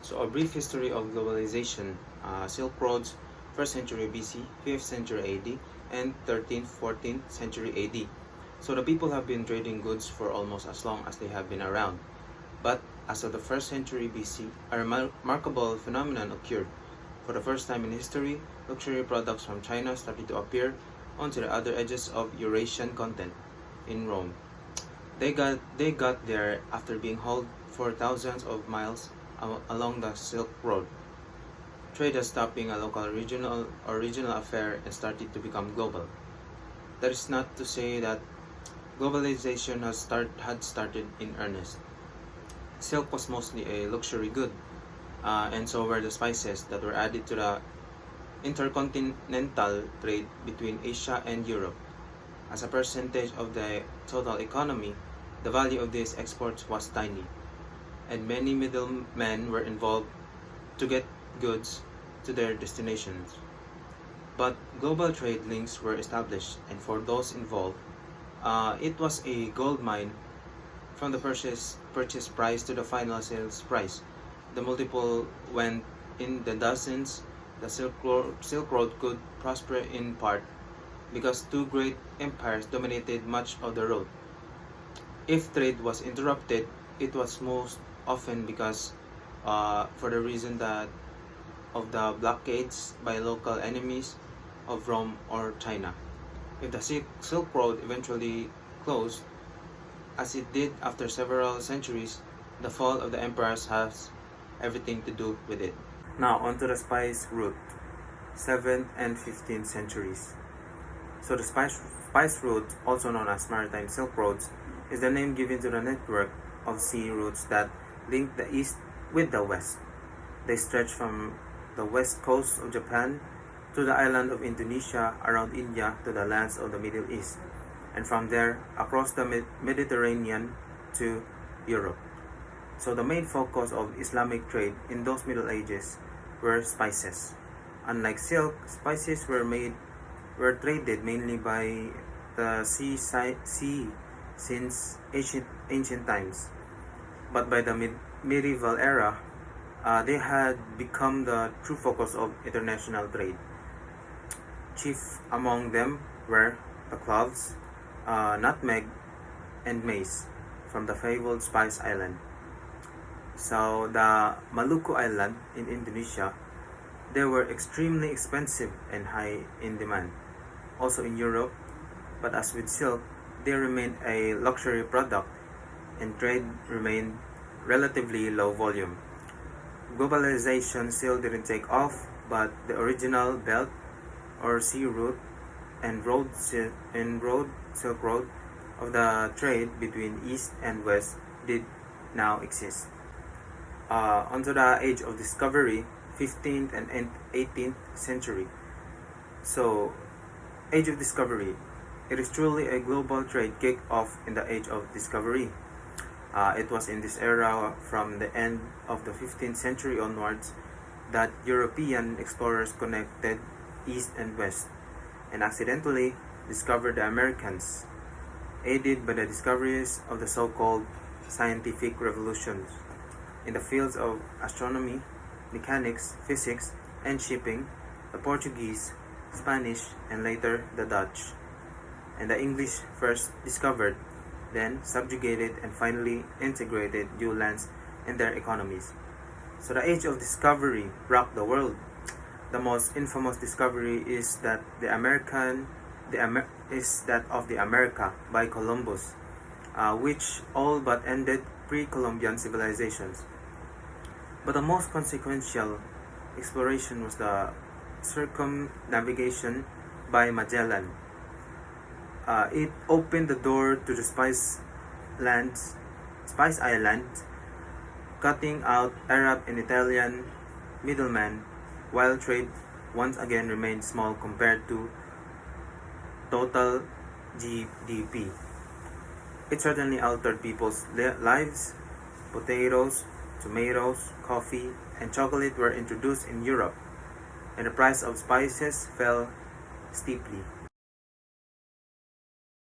So a brief history of globalization. Silk Roads, 1st century BC, 5th century AD, and 13th, 14th century AD. So the people have been trading goods for almost as long as they have been around. But as of the 1st century BC, a remarkable phenomenon occurred. For the first time in history, luxury products from China started to appear onto the other edges of Eurasian continent in Rome. They got there after being hauled for thousands of miles along the Silk Road. Trade has stopped being a local regional affair and started to become global. That is not to say that globalization had started in earnest. Silk was mostly a luxury good, and so were the spices that were added to the intercontinental trade between Asia and Europe. As a percentage of the total economy, the value of these exports was tiny, and many middlemen were involved to get goods to their destinations. But global trade links were established, and for those involved, it was a gold mine from the purchase price to the final sales price. The multiple went in the dozens. The Silk Road could prosper in part because two great empires dominated much of the road. If trade was interrupted, it was most often because for the reason that of the blockades by local enemies of Rome or China. If the Silk Road eventually closed, as it did after several centuries, the fall of the empires has everything to do with it. Now onto the spice route, 7th and 15th centuries. So the spice route, also known as maritime Silk Roads, is the name given to the network of sea routes that link the east with the west. They stretch from the west coast of Japan to the island of Indonesia, around India to the lands of the Middle East, and from there across the Mediterranean to Europe. So the main focus of Islamic trade in those Middle Ages were spices. Unlike silk, spices were traded mainly by the sea since ancient times. But by the medieval era, they had become the true focus of international trade. Chief among them were the cloves, nutmeg, and mace from the fabled Spice Island. So the Maluku Island in Indonesia, they were extremely expensive and high in demand. Also in Europe, but as with silk, they remained a luxury product and trade remained relatively low volume. Globalization still didn't take off, but the original belt or sea route and Silk Road of the trade between east and west did now exist. Onto the age of discovery, 15th and 18th century. So, age of discovery. It is truly a global trade kicked off in the age of discovery. It was in this era, from the end of the 15th century onwards, that European explorers connected east and west and accidentally discovered the Americans, aided by the discoveries of the so-called scientific revolutions in the fields of astronomy, mechanics, physics, and shipping. The Portuguese, Spanish, and later the Dutch and the English first discovered, then subjugated, and finally integrated new lands in their economies. So the age of discovery rocked the world. The most infamous discovery is that of the America by Columbus, which all but ended pre-Columbian civilizations. But the most consequential exploration was the circumnavigation by Magellan. It opened the door to the Spice Islands, cutting out Arab and Italian middlemen, while trade once again remained small compared to total GDP. It certainly altered people's lives. Potatoes, tomatoes, coffee, and chocolate were introduced in Europe, and the price of spices fell steeply.